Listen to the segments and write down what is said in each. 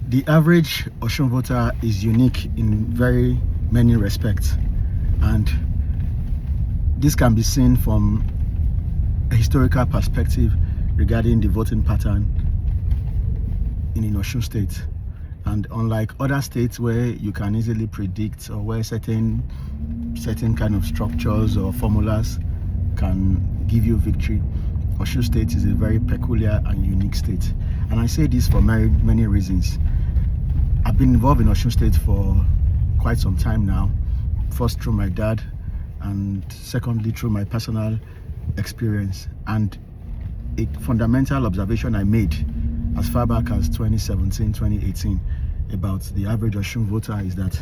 The average Osun voter is unique in very many respects, and this can be seen from a historical perspective regarding the voting pattern in Osun State. And unlike other states where you can easily predict, or where certain kind of structures or formulas can give you victory, Osun State is a very peculiar and unique state. And I say this for many reasons. I've been involved in Osun State for quite some time now, first through my dad, and secondly through my personal experience. And a fundamental observation I made as far back as 2017, 2018 about the average Osun voter is that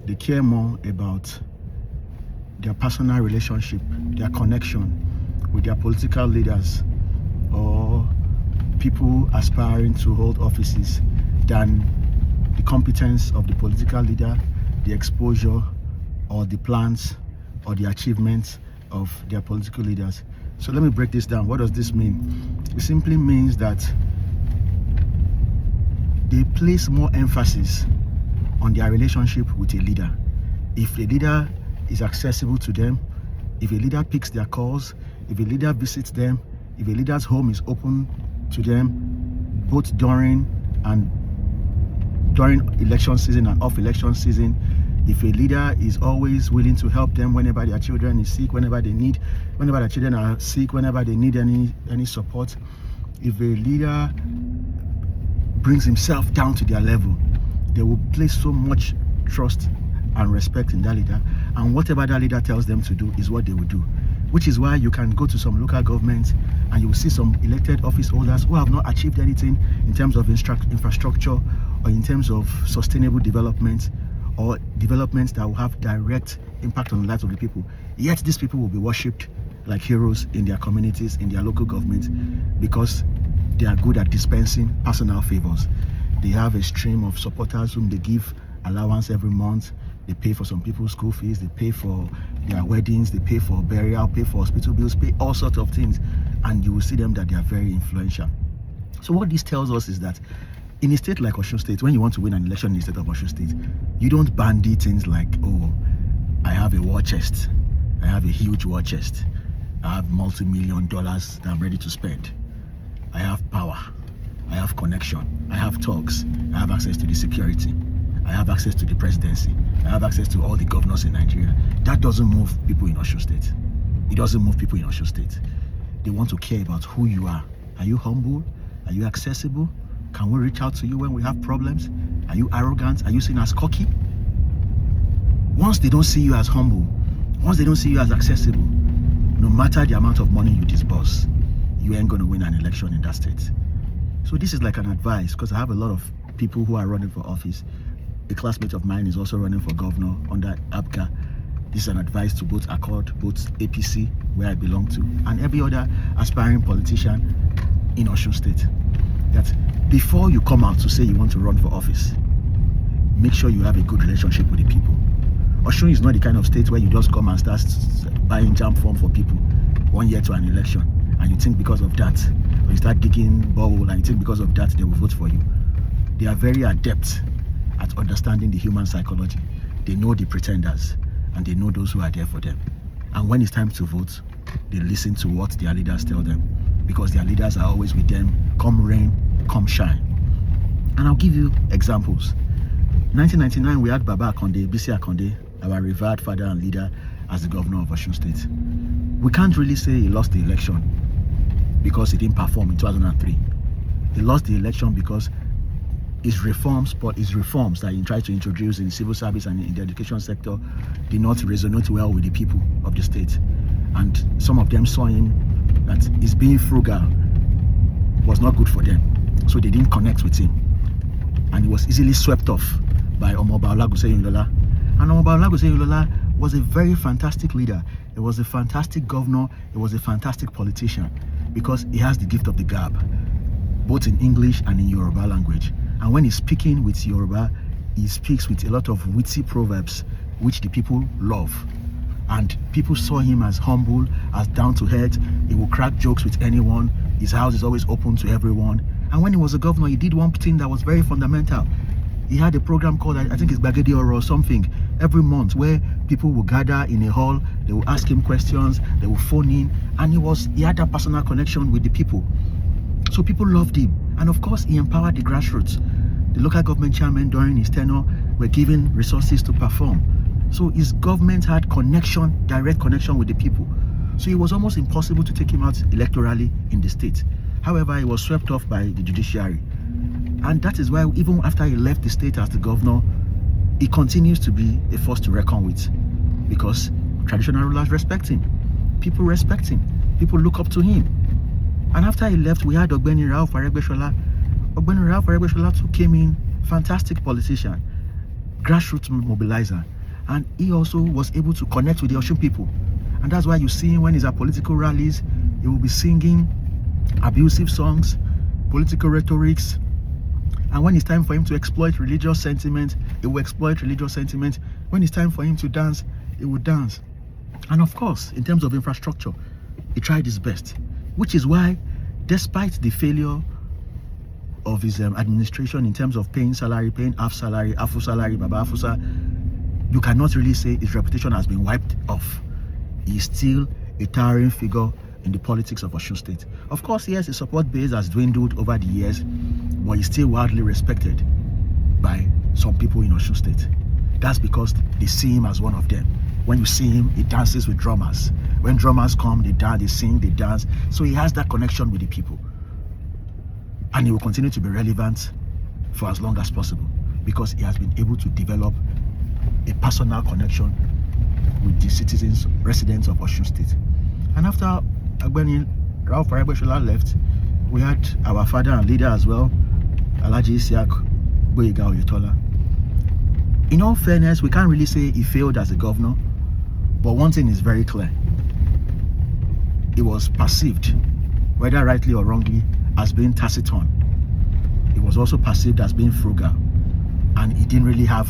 they care more about their personal relationship, their connection with their political leaders or people aspiring to hold offices than the competence of the political leader, the exposure or the plans or the achievements of their political leaders. So let me break this down. What does this mean? It simply means that they place more emphasis on their relationship with a leader. If a leader is accessible to them, if a leader picks their calls, if a leader visits them, if a leader's home is open to them, both during election season and off election season, if a leader is always willing to help them whenever their children is sick, whenever their children are sick, whenever they need any support, if a leader brings himself down to their level, they will place so much trust and respect in that leader, and whatever that leader tells them to do is what they will do. Which is why you can go to some local governments and you will see some elected office holders who have not achieved anything in terms of infrastructure or in terms of sustainable development or developments that will have direct impact on the lives of the people. Yet these people will be worshipped like heroes in their communities, in their local government, because they are good at dispensing personal favors. They have a stream of supporters whom they give allowance every month. They pay for some people's school fees, they pay for their weddings, they pay for burial, pay for hospital bills, pay all sorts of things, and you will see them that they are very influential. So what this tells us is that in a state like Osun State, when you want to win an election in the state of Osun State, you don't bandy things like, oh, I have a war chest, I have a huge war chest, I have multi-million dollars that I'm ready to spend, I have power, I have connection, I have talks, I have access to the security, I have access to the presidency, I have access to all the governors in Nigeria. That doesn't move people in Osun State. It doesn't move people in Osun State. They want to care about who you are. Are you humble? Are you accessible? Can we reach out to you when we have problems? Are you arrogant? Are you seen as cocky? Once they don't see you as humble, once they don't see you as accessible, no matter the amount of money you disburse, you ain't going to win an election in that state. So this is like an advice, because I have a lot of people who are running for office. A classmate of mine is also running for governor under ABGA. This is an advice to both Accord, both APC, where I belong to, and every other aspiring politician in Osun State, that before you come out to say you want to run for office, make sure you have a good relationship with the people. Osun is not the kind of state where you just come and start buying jam form for people 1 year to an election, and you think because of that, or you start digging borehole and you think because of that they will vote for you. They are very adept at understanding the human psychology. They know the pretenders and they know those who are there for them. And when it's time to vote, they listen to what their leaders tell them, because their leaders are always with them, come rain, come shine. And I'll give you examples. 1999, we had Baba Akonde, BC Akonde, our revered father and leader, as the governor of Osun State. We can't really say he lost the election because he didn't perform in 2003. He lost the election because his reforms that he tried to introduce in civil service and in the education sector did not resonate well with the people of the state. And some of them saw him that his being frugal was not good for them. So they didn't connect with him. And he was easily swept off by Omoba Olaguseyinlola. And Omoba Olaguseyinlola was a very fantastic leader. He was a fantastic governor. He was a fantastic politician, because he has the gift of the gab, both in English and in Yoruba language. And when he's speaking with Yoruba, he speaks with a lot of witty proverbs, which the people love. And people saw him as humble, as down to earth. He will crack jokes with anyone. His house is always open to everyone. And when he was a governor, he did one thing that was very fundamental. He had a program called, I think it's Bagadi or something, every month, where people will gather in a hall, they will ask him questions, they will phone in, and he had that personal connection with the people. So people loved him. And of course, he empowered the grassroots. The local government chairman during his tenure were given resources to perform. So his government had connection, direct connection with the people. So it was almost impossible to take him out electorally in the state. However, he was swept off by the judiciary. And that is why even after he left the state as the governor, he continues to be a force to reckon with, because traditional rulers respect him. People respect him. People look up to him. And after he left, we had Ogbeni Rauf Aregbesola. Ogbeni Rauf Aregbesola too came in, fantastic politician, grassroots mobilizer. And he also was able to connect with the Osun people. And that's why you see him when he's at political rallies, he will be singing abusive songs, political rhetorics. And when it's time for him to exploit religious sentiment, he will exploit religious sentiment. When it's time for him to dance, he will dance. And of course, in terms of infrastructure, he tried his best. Which is why, despite the failure of his administration in terms of paying salary, paying half salary, full salary, Baba Afusa, you cannot really say his reputation has been wiped off. He is still a towering figure in the politics of Osun State. Of course, yes, his support base has dwindled over the years, but he's still widely respected by some people in Osun State. That's because they see him as one of them. When you see him, he dances with drummers. When drummers come, they dance, they sing, they dance. So he has that connection with the people. And he will continue to be relevant for as long as possible, because he has been able to develop a personal connection with the citizens, residents of Osun State. And after Ogbeni Rauf Aregbesola left, we had our father and leader as well, Alhaji Isiaq Gboyega Oyetola. In all fairness, we can't really say he failed as a governor, but one thing is very clear. He was perceived, whether rightly or wrongly, as being taciturn. He was also perceived as being frugal, and he didn't really have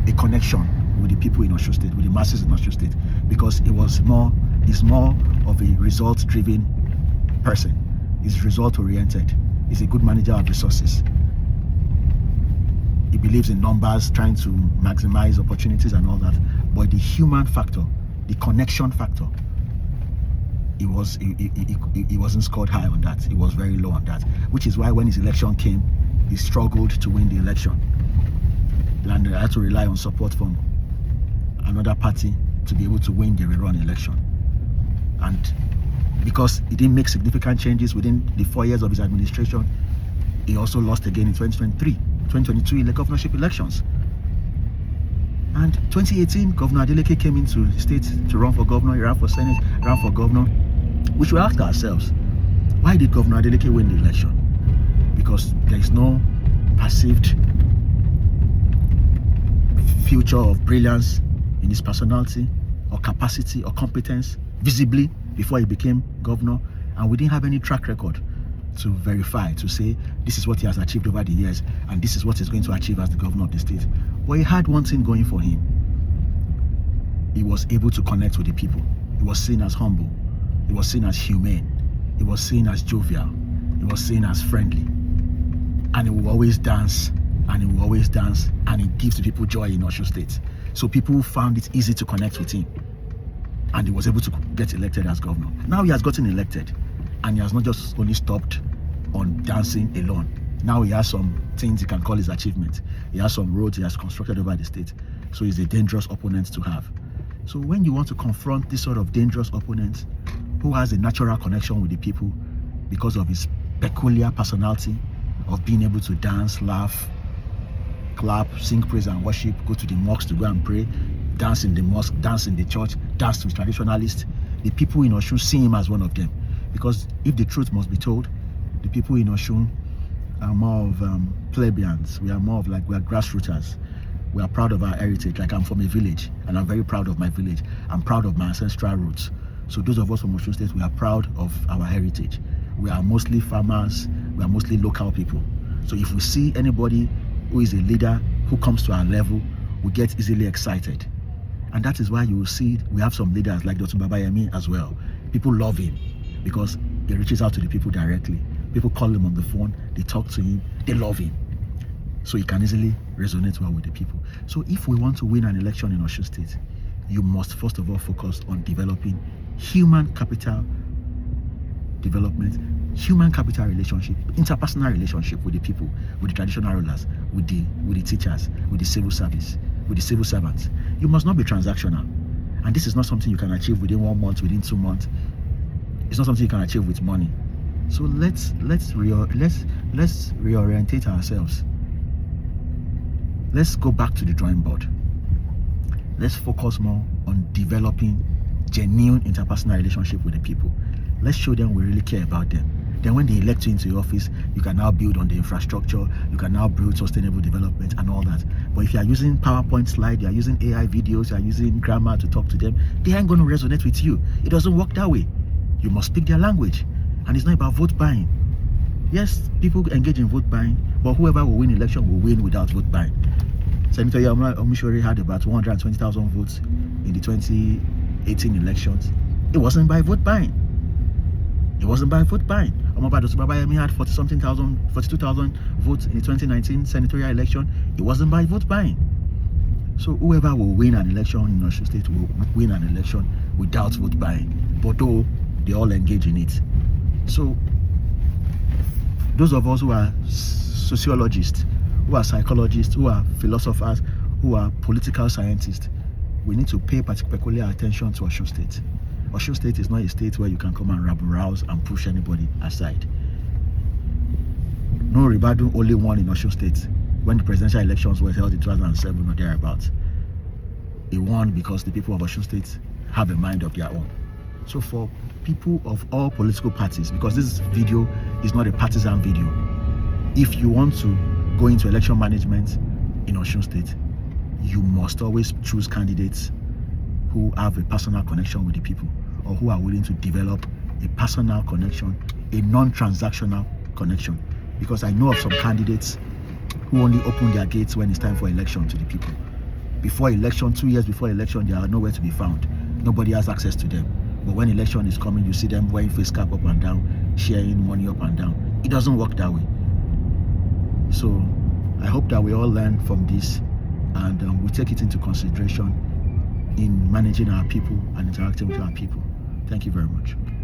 a connection with the people in Osun State, with the masses in Osun State, because he's more of a result-driven person. He's result-oriented. He's a good manager of resources. He believes in numbers, trying to maximize opportunities and all that. But the human factor, the connection factor, he wasn't scored high on that. He was very low on that. Which is why when his election came, he struggled to win the election. And they had to rely on support from another party to be able to win the rerun election. And because he didn't make significant changes within the 4 years of his administration, he also lost again in 2022 in the governorship elections. And 2018, Governor Adeleke came into the state to run for governor. He ran for Senate, ran for governor. We should ask ourselves, why did Governor Adeleke win the election? Because there is no perceived future of brilliance in his personality or capacity or competence visibly before he became governor, and we didn't have any track record to verify, to say this is what he has achieved over the years and this is what he's going to achieve as the governor of the state. But he had one thing going for him. He was able to connect with the people. He was seen as humble. He was seen as humane. He was seen as jovial. He was seen as friendly. And he will always dance, and he will always dance, and he gives the people joy in Osun State. So people found it easy to connect with him, and he was able to get elected as governor. Now he has gotten elected, and he has not just only stopped on dancing alone. Now he has some things he can call his achievement. He has some roads he has constructed over the state. So he's a dangerous opponent to have. So when you want to confront this sort of dangerous opponent who has a natural connection with the people because of his peculiar personality of being able to dance, laugh, clap, sing praise and worship, go to the mosque to go and pray, dance in the mosque, dance in the church, dance to traditionalists, the people in Osun see him as one of them. Because if the truth must be told, the people in Osun are more of plebeians. We are more of we are grassroots. We are proud of our heritage. Like, I'm from a village, and I'm very proud of my village. I'm proud of my ancestral roots. So those of us from Osun State, we are proud of our heritage. We are mostly farmers. We are mostly local people. So if we see anybody who is a leader who comes to our level, we get easily excited. And that is why you will see we have some leaders like Dr. Babayemi as well. People love him because he reaches out to the people directly. People call him on the phone, they talk to him, they love him. So he can easily resonate well with the people. So if we want to win an election in Osun State, you must first of all focus on developing human capital development, human capital relationship, interpersonal relationship with the people, with the traditional rulers, with the teachers, with the civil service, with the civil servants. You must not be transactional. And this is not something you can achieve within 1 month, within 2 months. It's not something you can achieve with money. So let's reorientate ourselves. Let's go back to the drawing board. Let's focus more on developing genuine interpersonal relationship with the people. Let's show them we really care about them. Then when they elect you into your office, you can now build on the infrastructure, you can now build sustainable development and all that. But if you are using PowerPoint slide, you are using AI videos, you are using grammar to talk to them, they ain't going to resonate with you. It doesn't work that way. You must speak their language. And it's not about vote buying. Yes, people engage in vote buying, but whoever will win election will win without vote buying. Senator Omishori had about 120,000 votes in the 2018 elections. It wasn't by vote buying. It wasn't by vote buying. Omobado Subabayemi had 42,000 votes in the 2019 senatorial election. It wasn't by vote buying. So whoever will win an election in Osun State will win an election without vote buying. But though they all engage in it. So those of us who are sociologists, who are psychologists, who are philosophers, who are political scientists, we need to pay peculiar attention to Osun State. Osun State is not a state where you can come and rabble-rouse and push anybody aside. No Ribadu only won in Osun State when the presidential elections were held in 2007 or thereabouts. He won because the people of Osun State have a mind of their own. So for people of all political parties, because this video is not a partisan video, if you want to go into election management in Osun State, you must always choose candidates who have a personal connection with the people, or who are willing to develop a personal connection, a non-transactional connection. Because I know of some candidates who only open their gates when it's time for election to the people. Before election, 2 years before election, they are nowhere to be found. Nobody has access to them. But when election is coming, you see them wearing face cap up and down, sharing money up and down. It doesn't work that way. So I hope that we all learn from this, and we take it into consideration in managing our people and interacting with our people. Thank you very much.